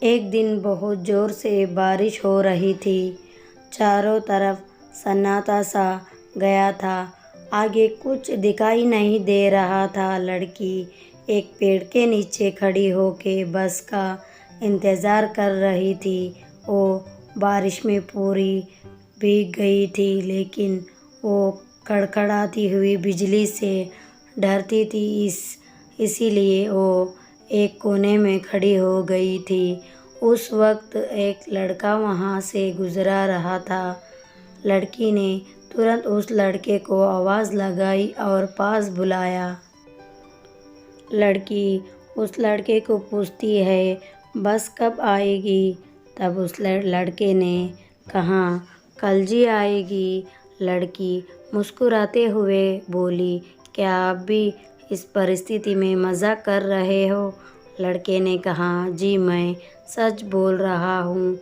एक दिन बहुत ज़ोर से बारिश हो रही थी। चारों तरफ सन्नाटा सा गया था। आगे कुछ दिखाई नहीं दे रहा था। लड़की एक पेड़ के नीचे खड़ी होके बस का इंतज़ार कर रही थी। वो बारिश में पूरी भीग गई थी, लेकिन वो कड़कड़ाती हुई बिजली से डरती थी, इसीलिए वो एक कोने में खड़ी हो गई थी। उस वक्त एक लड़का वहाँ से गुज़रा रहा था। लड़की ने तुरंत उस लड़के को आवाज़ लगाई और पास बुलाया। लड़की उस लड़के को पूछती है, बस कब आएगी? तब उस लड़के ने कहा, कल जी आएगी। लड़की मुस्कुराते हुए बोली, क्या आप भी इस परिस्थिति में मज़ाक कर रहे हो? लड़के ने कहा, जी मैं सच बोल रहा हूँ।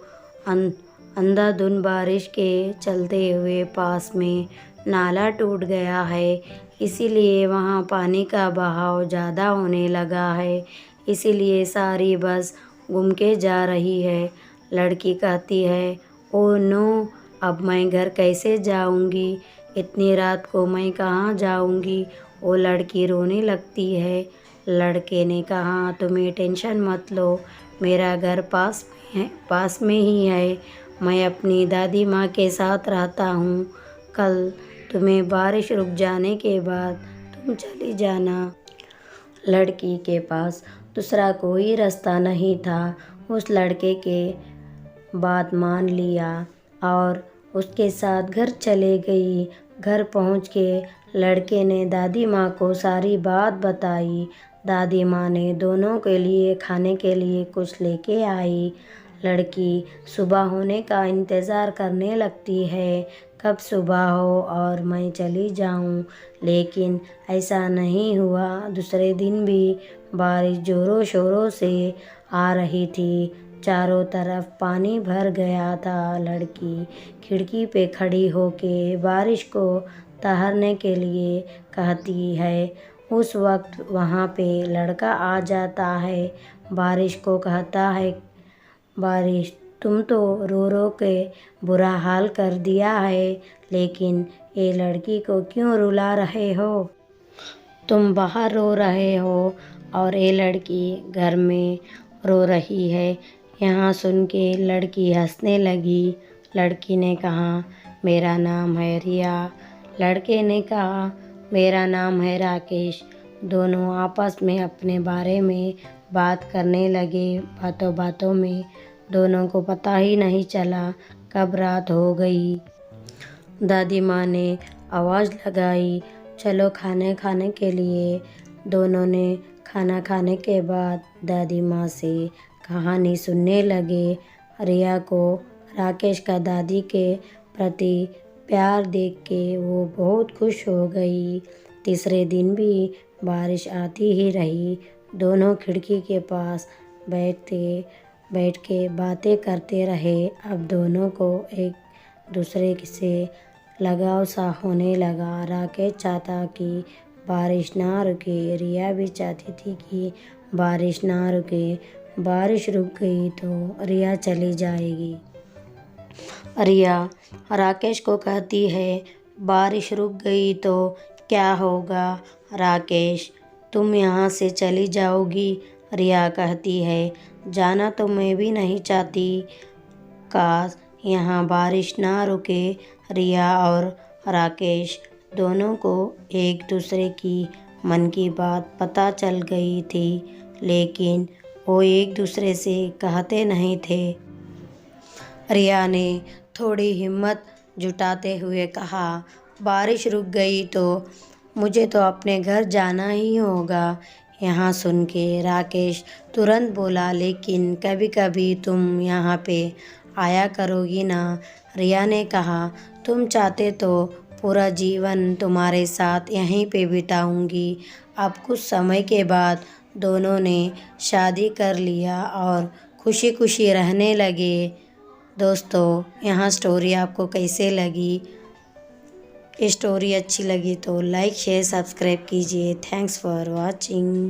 अंधाधुंध बारिश के चलते हुए पास में नाला टूट गया है, इसीलिए वहाँ पानी का बहाव ज़्यादा होने लगा है, इसीलिए सारी बस घूम के जा रही है। लड़की कहती है, ओ नो, अब मैं घर कैसे जाऊँगी? इतनी रात को मैं कहाँ जाऊँगी? वो लड़की रोने लगती है। लड़के ने कहा, तुम्हें टेंशन मत लो, मेरा घर पास में ही है। मैं अपनी दादी माँ के साथ रहता हूँ। कल तुम्हें बारिश रुक जाने के बाद तुम चली जाना। लड़की के पास दूसरा कोई रास्ता नहीं था। उस लड़के के बात मान लिया और उसके साथ घर चले गई। घर पहुँच के लड़के ने दादी माँ को सारी बात बताई। दादी माँ ने दोनों के लिए खाने के लिए कुछ लेके आई। लड़की सुबह होने का इंतज़ार करने लगती है, कब सुबह हो और मैं चली जाऊं, लेकिन ऐसा नहीं हुआ। दूसरे दिन भी बारिश ज़ोरों शोरों से आ रही थी। चारों तरफ पानी भर गया था। लड़की खिड़की पे खड़ी होके बारिश को ठहरने के लिए कहती है। उस वक्त वहाँ पे लड़का आ जाता है। बारिश को कहता है, बारिश तुम तो रो रो के बुरा हाल कर दिया है, लेकिन ये लड़की को क्यों रुला रहे हो? तुम बाहर रो रहे हो और ये लड़की घर में रो रही है। यहाँ सुन के लड़की हंसने लगी। लड़की ने कहा, मेरा नाम है रिया। लड़के ने कहा, मेरा नाम है राकेश। दोनों आपस में अपने बारे में बात करने लगे। बातों बातों में दोनों को पता ही नहीं चला कब रात हो गई। दादी माँ ने आवाज़ लगाई, चलो खाने के लिए। दोनों ने खाना खाने के बाद दादी माँ से कहानी सुनने लगे। रिया को राकेश का दादी के प्रति प्यार देख के वो बहुत खुश हो गई। तीसरे दिन भी बारिश आती ही रही। दोनों खिड़की के पास बैठ के बातें करते रहे। अब दोनों को एक दूसरे से लगाव सा होने लगा। राकेश चाहता कि बारिश ना रुके, रिया भी चाहती थी कि बारिश ना रुके। बारिश रुक गई तो रिया चली जाएगी। रिया राकेश को कहती है, बारिश रुक गई तो क्या होगा? राकेश, तुम यहाँ से चली जाओगी? रिया कहती है, जाना तो मैं भी नहीं चाहती, काश यहाँ बारिश ना रुके। रिया और राकेश दोनों को एक दूसरे की मन की बात पता चल गई थी, लेकिन वो एक दूसरे से कहते नहीं थे। रिया ने थोड़ी हिम्मत जुटाते हुए कहा, बारिश रुक गई तो मुझे तो अपने घर जाना ही होगा। यहाँ सुन के राकेश तुरंत बोला, लेकिन कभी कभी तुम यहाँ पे आया करोगी ना? रिया ने कहा, तुम चाहते तो पूरा जीवन तुम्हारे साथ यहीं पे बिताऊंगी। अब कुछ समय के बाद दोनों ने शादी कर लिया और खुशी खुशी रहने लगे। दोस्तों, यहाँ स्टोरी आपको कैसे लगी? स्टोरी अच्छी लगी तो लाइक शेयर सब्सक्राइब कीजिए। Thanks for watching.